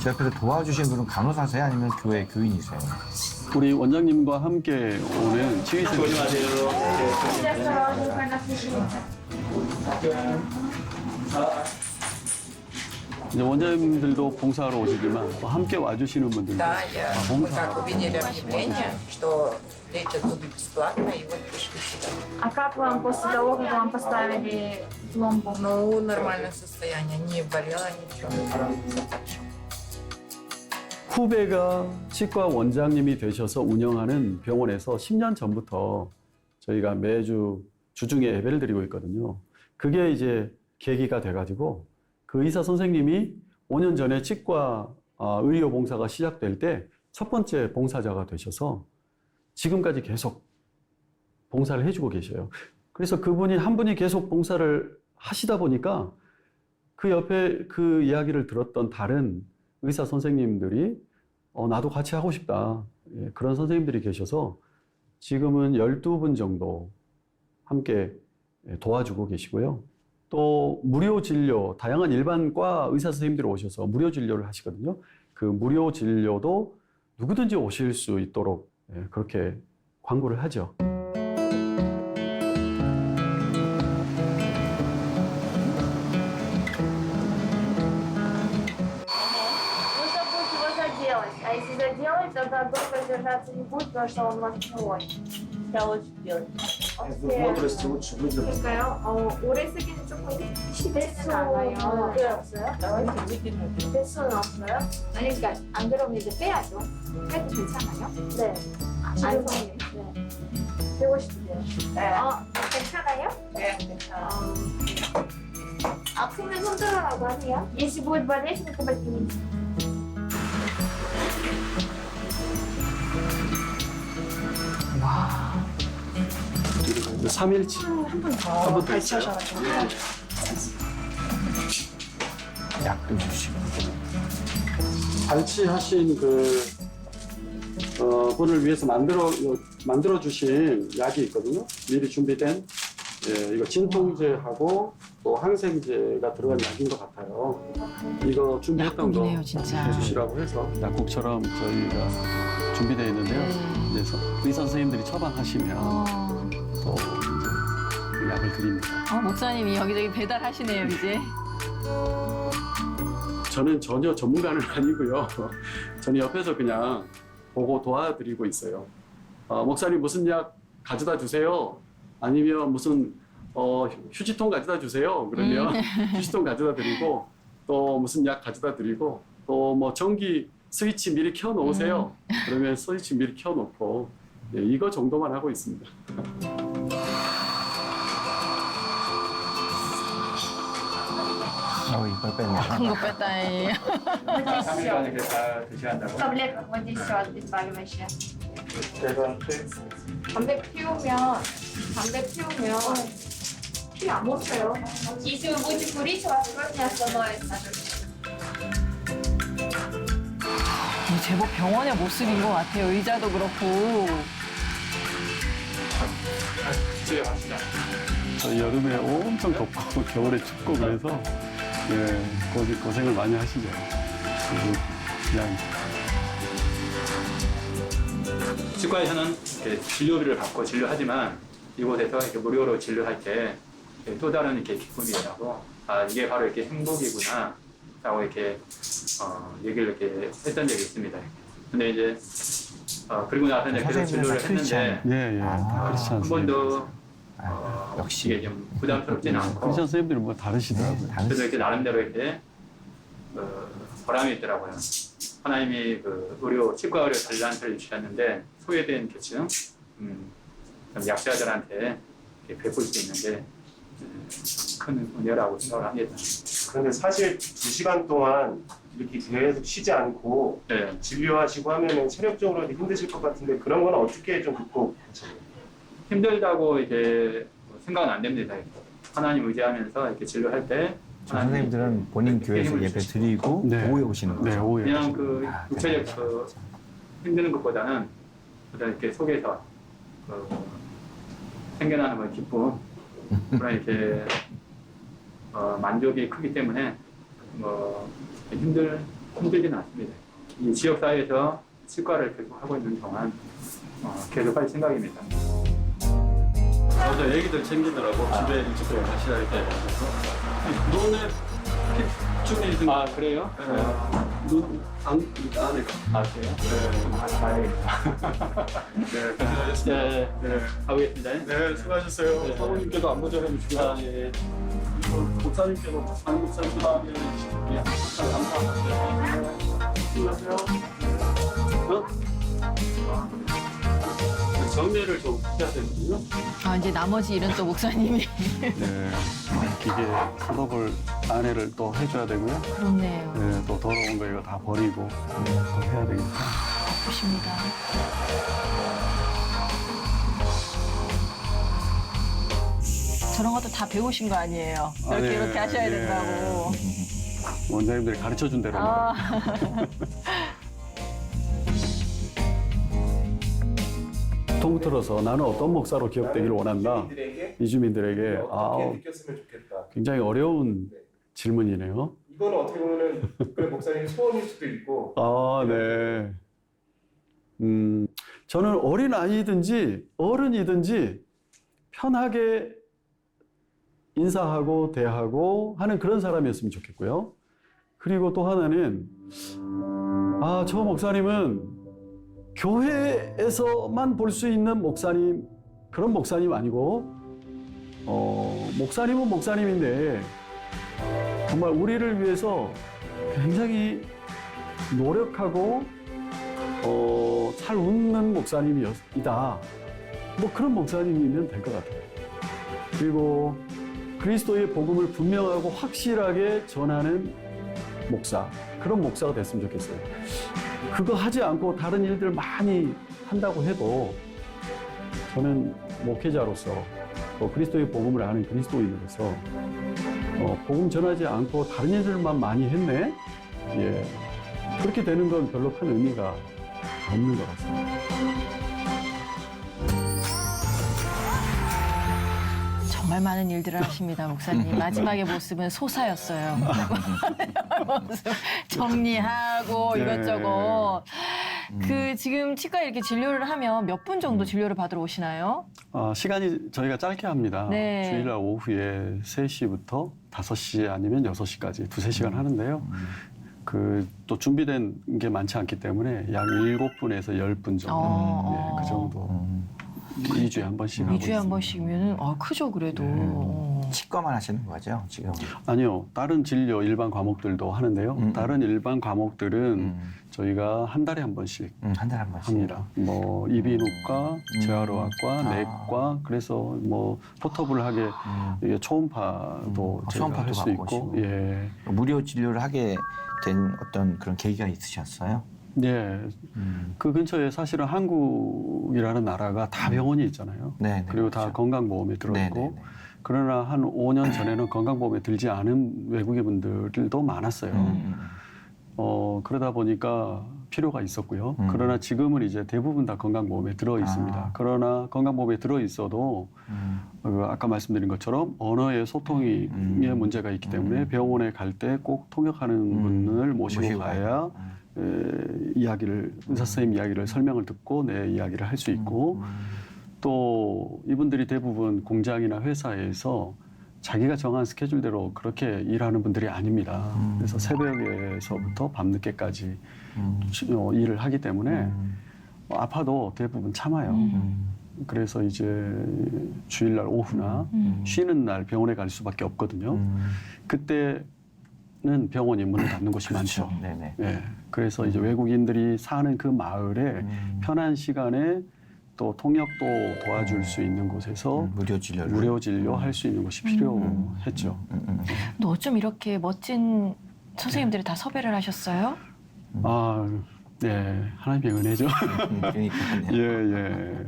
제 옆에서 도와주신 분은 간호사세요? 아니면 교회 교인이세요? 우리 원장님과 함께 오는 치위생 이제 원장님들도 봉사하러 오시지만 함께 와주시는 분들도 Да, мы как увидели объявление, что лечат зубы бесплатно, и вот пришли сюда. А как вам после того, как вам поставили пломбу? Ну, нормальное состояние, не болело ничего. 후배가 치과 원장님이 되셔서 운영하는 병원에서 10년 전부터 저희가 매주 주중에 예배를 드리고 있거든요. 그게 이제 계기가 돼가지고 그 의사 선생님이 5년 전에 치과 의료 봉사가 시작될 때 첫 번째 봉사자가 되셔서 지금까지 계속 봉사를 해주고 계셔요. 그래서 그분이 한 분이 계속 봉사를 하시다 보니까 그 옆에 그 이야기를 들었던 다른 의사 선생님들이 나도 같이 하고 싶다. 예, 그런 선생님들이 계셔서 지금은 12분 정도 함께 도와주고 계시고요. 또 무료 진료, 다양한 일반과 의사 선생님들이 오셔서 무료 진료를 하시거든요. 그 무료 진료도 누구든지 오실 수 있도록 그렇게 광고를 하죠. А если заделать, тогда долго держаться не будет, потому что он у вас плохой. Я лучше делать. В возрасте лучше выдержать. 오래 쓰기는 조금 쉽지는 않아요. 왜 없어요? 뱃수는 없어요? 아니, 그러니까 안 그러면 이제 빼야죠. 빼도 괜찮아요? 네. 안 성님. 네. 빼고 싶으세요? 네. 괜찮아요? 네, 괜찮아요. 아프면 손들어라고 하세요. Если будет болеть, это поднимите. 3일치. 한번 발치하셔가지고. 약도 주시고. 발치하신 분을 위해서 만들어 주신 약이 있거든요. 미리 준비된 이거 진통제하고 또 항생제가 들어간 약인 것 같아요. 이거 준비했던 거 약국이네요, 진짜. 해주시라고 해서 약국처럼 저희가 준비되어 있는데요. 그래서 의사 선생님들이 처방하시면 또 이제 약을 드립니다. 목사님이 여기저기 배달하시네요, 이제. 저는 전혀 전문가는 아니고요. 저는 옆에서 그냥 보고 도와드리고 있어요. 목사님 무슨 약 가져다 주세요. 아니면 무슨 휴지통 가져다 주세요. 그러면 휴지통 가져다 드리고 또 무슨 약 가져다 드리고 또 뭐 전기 스위치 미리 켜 놓으세요. 그러면 스위치 미리 켜 놓고 예, 이거 정도만 하고 있습니다. 이걸 뺐네. 큰 거 뺐다이. 이렇게 다 드셔야 한다고. таблеток вот здесь все обезболивающее. 담배 피우면 피 안 멈춰요. Если вы будете курить, у вас кровь не остановится. 제법 병원의 모습인 것 같아요. 의자도 그렇고. 집에 갑시다. 저 여름에 엄청 덥고 겨울에 춥고 그래서 예, 고생을 많이 하시죠. 그냥 치과에서는 이렇게 진료비를 받고 진료하지만 이곳에서 이렇게 무료로 진료할 때 또 다른 이렇게 기쁨이라고 이게 바로 이렇게 행복이구나 라고 이렇게 얘기를 이렇게 했던 적이 있습니다. 근데 이제 그리고 나서 이제 계속 진료를 했는데 크리스찬 한 번도 역시 이게 좀 부담스럽지는 않고 크리스찬 선생님들은 뭐 다르시더라고요. 그래서 이렇게 나름대로 이렇게 보람이 있더라고요. 하나님이 그 치과 의료 진단서를 주셨는데 소외된 계층, 좀 약자들한테 이렇게 베풀 수 있는 게 큰 은혜라고 생각을 합니다. 그런데 사실 2시간 동안 이렇게 계속 쉬지 않고 진료하시고 하면은 체력적으로 힘드실 것 같은데 그런 건 어떻게 좀 극복하세요? 힘들다고 이제 생각은 안 됩니다. 하나님 의지하면서 이렇게 진료할 때 선생님들은 본인 교회에서 예배 드리고 오후에 오시는 거죠. 네, 오후에. 그냥 그 육체적 힘드는 것보다는 이렇게 속에서 생겨나는 기쁨, 그런 이렇게 만족이 크기 때문에 힘들지는 않습니다. 이 지역 사회에서 치과를 계속 하고 있는 동안 계속 할 생각입니다. 저 애기들 챙기느라고 집에 일찍 가시라 이렇게 눈에 핏줄이 든 그래요? 눈 안에 그래요? 네. 가보겠습니다. 네, 수고하셨어요. 사모님께도 안부 전해주시고 목사님께도 안 목사님께도 감사합니다. 정리를 좀 해야 되거든요. 이제 나머지 일은 또 목사님이. 네, 기계 소독을 아내를 또 해줘야 되고요. 그렇네요. 네, 또 더러운 거 이거 다 버리고 또 해야 되겠다. 바쁘십니다. 저런 것도 다 배우신 거 아니에요? 이렇게 하셔야 된다고. 원장님들이 가르쳐준 대로. 통틀어서 나는 어떤 목사로 기억되기를 원한다. 이 주민들에게 느꼈으면 좋겠다. 굉장히 어려운 질문이네요. 이건 어떻게 보면은 그 목사님 소원일 수도 있고. 네. 저는 어린 아이든지 어른이든지 편하게 인사하고 대하고 하는 그런 사람이었으면 좋겠고요. 그리고 또 하나는 저 목사님은 교회에서만 볼 수 있는 목사님, 그런 목사님 아니고 목사님은 목사님인데 정말 우리를 위해서 굉장히 노력하고 잘 웃는 목사님이다. 뭐 그런 목사님이면 될 것 같아요. 그리고 그리스도의 복음을 분명하고 확실하게 전하는 목사, 그런 목사가 됐으면 좋겠어요. 그거 하지 않고 다른 일들 많이 한다고 해도 저는 목회자로서 그리스도의 복음을 아는 그리스도인으로서 복음 전하지 않고 다른 일들만 많이 했네? 그렇게 되는 건 별로 큰 의미가 없는 것 같습니다. 정말 많은 일들을 하십니다, 목사님. 마지막의 모습은 소사였어요. 정리하고 이것저것. 지금 치과에 이렇게 진료를 하면 몇 분 정도 진료를 받으러 오시나요? 시간이 저희가 짧게 합니다. 네. 주일날 오후에 3시부터 5시 아니면 6시까지 2-3시간 하는데요. 또 준비된 게 많지 않기 때문에 약 7분에서 10분 정도. 그 정도. 2주에 한 번씩 하고 2주에 한 있습니다. 번씩이면은 크죠 그래도. 치과만 하시는 거죠 지금? 아니요, 다른 진료 일반 과목들도 하는데요. 다른 일반 과목들은 저희가 한 달에 한 번씩 한 달에 한 번씩 합니다. 뭐 이비인후과, 재활의학과, 내과, 그래서 뭐 포터블하게 이게 초음파도 저희가 초음파도 할 수 받고 있고, 오시고. 예, 무료 진료를 하게 된 어떤 그런 계기가 있으셨어요? 네. 그 근처에 사실은 한국이라는 나라가 다 병원이 있잖아요. 네, 그리고 다 건강보험에 들어있고. 그러나 한 5년 전에는 건강보험에 들지 않은 외국인 분들도 많았어요. 그러다 보니까 필요가 있었고요. 그러나 지금은 이제 대부분 다 건강보험에 들어 있습니다. 그러나 건강보험에 들어 있어도 아까 말씀드린 것처럼 언어의 소통에 문제가 있기 때문에 병원에 갈 때 꼭 통역하는 분을 모시고 가야 이야기를 의사 선생님 이야기를 설명을 듣고 내 이야기를 할 수 있고 또 이분들이 대부분 공장이나 회사에서 자기가 정한 스케줄대로 그렇게 일하는 분들이 아닙니다. 그래서 새벽에서부터 밤늦게까지 일을 하기 때문에 아파도 대부분 참아요. 그래서 이제 주일날 오후나 쉬는 날 병원에 갈 수밖에 없거든요. 그때는 병원이 문을 닫는 곳이 많죠. 네네. 예. 그래서 이제 외국인들이 사는 그 마을에 편한 시간에 또 통역도 도와줄 수 있는 곳에서 무료 진료 할 수 있는 곳이 필요했죠. 또 어쩜 이렇게 멋진 선생님들이 다 섭외를 하셨어요? 네, 하나님의 은혜죠. 예.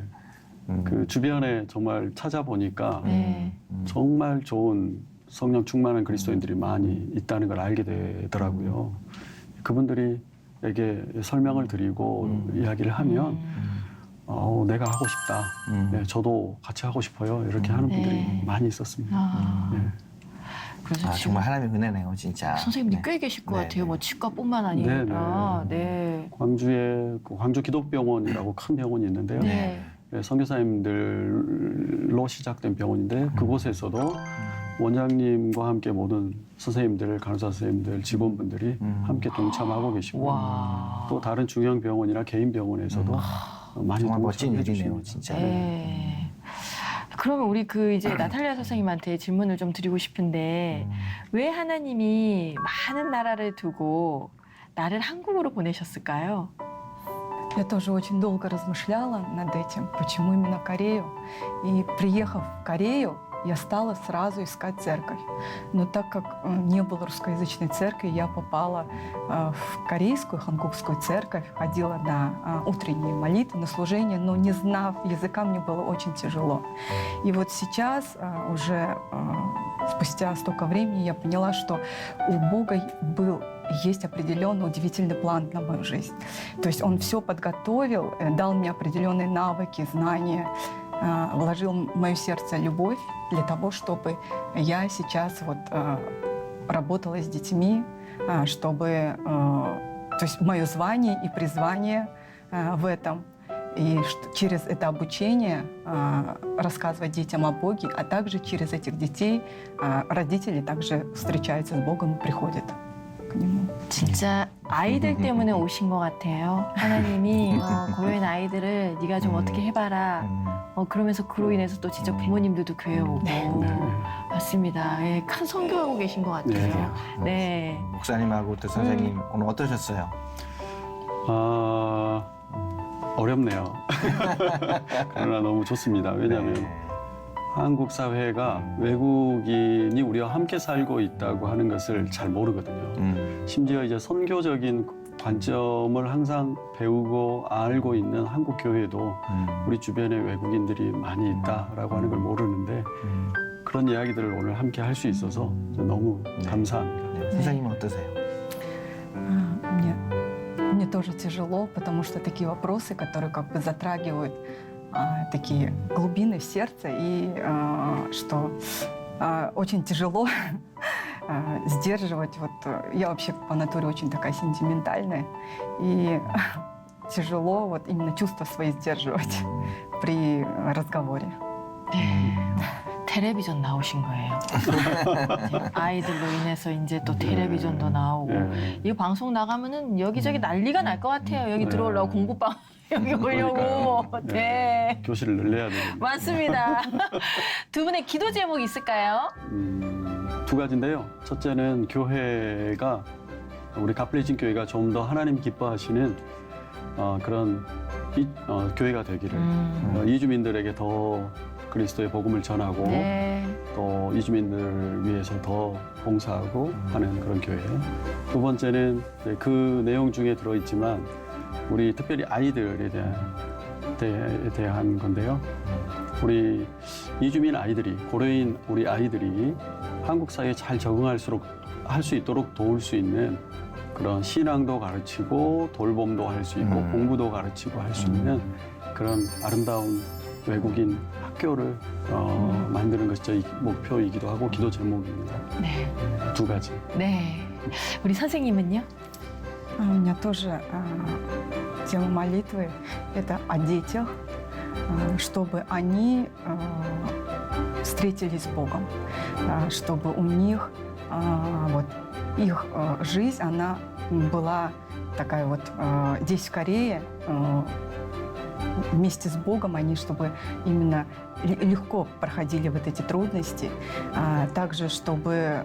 그 주변에 정말 찾아보니까 정말 좋은 성령 충만한 그리스도인들이 많이 있다는 걸 알게 되더라고요. 그분들에게 설명을 드리고 이야기를 하면 내가 하고 싶다. 네, 저도 같이 하고 싶어요. 이렇게 하는 분들이 많이 있었습니다. 네. 그래서 정말 하나님의 은혜네요, 진짜. 선생님들 꽤 계실 것 같아요. 뭐 치과뿐만 아니라. 광주에 광주 기독병원이라고 큰 병원이 있는데요. 선교사님들로 시작된 병원인데 그곳에서도 원장님과 함께 모든 선생님들, 간호사 선생님들, 직원분들이 함께 동참하고 계시고 또 다른 중형 병원이나 개인 병원에서도 많이 정말 멋진 동참해 일이네요, 주십니다. 진짜. 그러면 우리 이제 나탈리아 선생님한테 질문을 좀 드리고 싶은데 왜 하나님이 많은 나라를 두고 나를 한국으로 보내셨을까요? Я тоже очень долго размышляла над этим, почему именно Корею. И приехав в Корею, я стала сразу искать церковь. Но так как не было русскоязычной церкви, я попала в корейскую хангукскую церковь, ходила на утренние молитвы, на служение, но не знав языка, мне было очень тяжело. И вот сейчас, уже спустя столько времени, я поняла, что у Бога есть определенный удивительный план на мою жизнь. То есть Он все подготовил, дал мне определенные навыки, знания, вложил в мое сердце любовь для того, чтобы я сейчас работала с детьми, чтобы, то есть мое звание и призвание в этом. И через это обучение рассказывать детям о Боге, а также через этих детей родители также встречаются с Богом и приходят к Нему. 진짜 아이들 때문에 오신 것 같아요. 하나님이 고려인 아이들을 네가 좀 어떻게 해봐라. 그러면서 그로 인해서 또 진짜 부모님들도 교회 오고. 맞습니다. 큰 선교하고 계신 것 같아요. 네. 목사님하고 또 선생님 오늘 어떠셨어요? 어렵네요. 그러나 너무 좋습니다. 왜냐하면 한국 사회가 외국인이 우리와 함께 살고 있다고 하는 것을 잘 모르거든요. 심지어 이제 선교적인 관점을 항상 배우고 알고 있는 한국 교회도 우리 주변에 외국인들이 많이 있다라고 하는 걸 모르는데 그런 이야기들을 오늘 함께 할 수 있어서 너무 감사합니다. 선생님은 어떠세요? Мне тоже тяжело, потому что такие вопросы, которые как бы затрагивают такие глубины в сердце, и что очень тяжело сдерживать. Я вообще по натуре очень такая сентиментальная, и тяжело именно чувства свои сдерживать при разговоре. 텔레비전 나오신 거예요. 이제 아이들로 인해서 이제 또 텔레비전도 나오고 이 방송 나가면은 여기저기 난리가 날 것 같아요. 여기 들어오려고 공부방 여기 오려고. 네. 교실을 늘려야 되겠네요. 맞습니다. 두 분의 기도 제목 있을까요? 두 가지인데요. 첫째는 교회가 우리 가플레이진 교회가 좀 더 하나님 기뻐하시는 그런 교회가 되기를 이주민들에게 더 그리스도의 복음을 전하고 네. 또 이주민들을 위해서 더 봉사하고 하는 그런 교회. 두 번째는 그 내용 중에 들어있지만 우리 특별히 아이들에 대한 건데요. 우리 이주민 아이들이 고려인 우리 아이들이 한국 사회에 잘 적응할 수 있도록 도울 수 있는 그런 신앙도 가르치고 돌봄도 할 수 있고 공부도 가르치고 할 수 있는 그런 아름다운 외국인 학교를 만드는 것이 저희 목표이기도 하고 기도 제목입니다. 네. 두 가지. 네. 우리 선생님은요? У меня тоже тема молитвы – это о детях, чтобы они встретились с Богом, чтобы у них вот их жизнь, она была такая вот здесь в Корее, вместе с Богом они, чтобы именно легко проходили вот эти трудности. Также, чтобы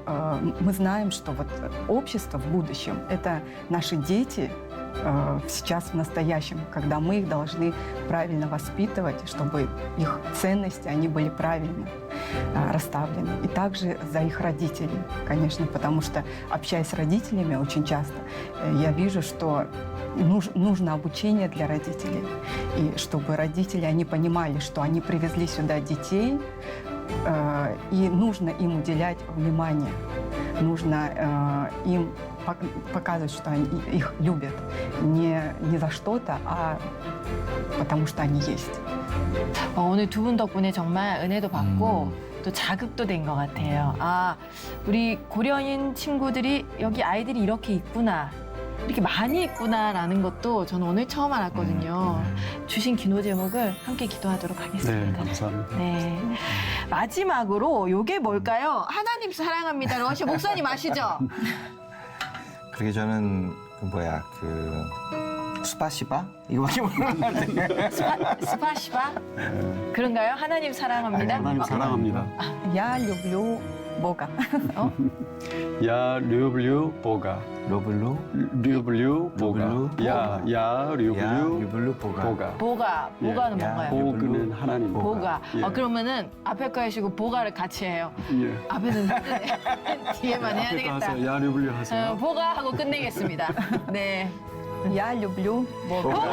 мы знаем, что вот общество в будущем – это наши дети сейчас в настоящем, когда мы их должны правильно воспитывать, чтобы их ценности, они были правильно расставлены. И также за их родителей, конечно, потому что, общаясь с родителями очень часто, я вижу, что нужно обучение для родителей. И чтобы родители, они понимали, что они привезли сюда детей, и нужно им уделять внимание. Нужно им показывать, что они их любят. Не за что-то, а потому что они есть. 오늘 두 분 덕분에 정말 은혜도 받고 또 자극도 된 것 같아요. 아, 우리 고려인 친구들이 여기 아이들이 이렇게 있구나. 이렇게 많이 있구나라는 것도 저는 오늘 처음 알았거든요. 주신 기도 제목을 함께 기도하도록 네, 하겠습니다. 감사합니다. 네. 마지막으로 요게 뭘까요? 하나님 사랑합니다. 러시 목사님 아시죠? 그렇게 저는 스파시바? 이거밖에 모르는데. 스파시바? 그런가요? 하나님 사랑합니다. 하나님 사랑합니다. Я люблю Бога. 야 류블류 보가. 로블루? 류블류 보가. 루블루? 야 류블류 유블루 보가. 보가. 보가는 뭔가요? 보그는 하나님. 보가. 예. 그러면은 앞에 거 하시고 보가를 같이 해요. 예. 앞에는 뒤에만 해야 앞에 되겠다. 가서 야 류블류 하세요. 보가 하고 끝내겠습니다. 네. Я люблю Бога. 보가!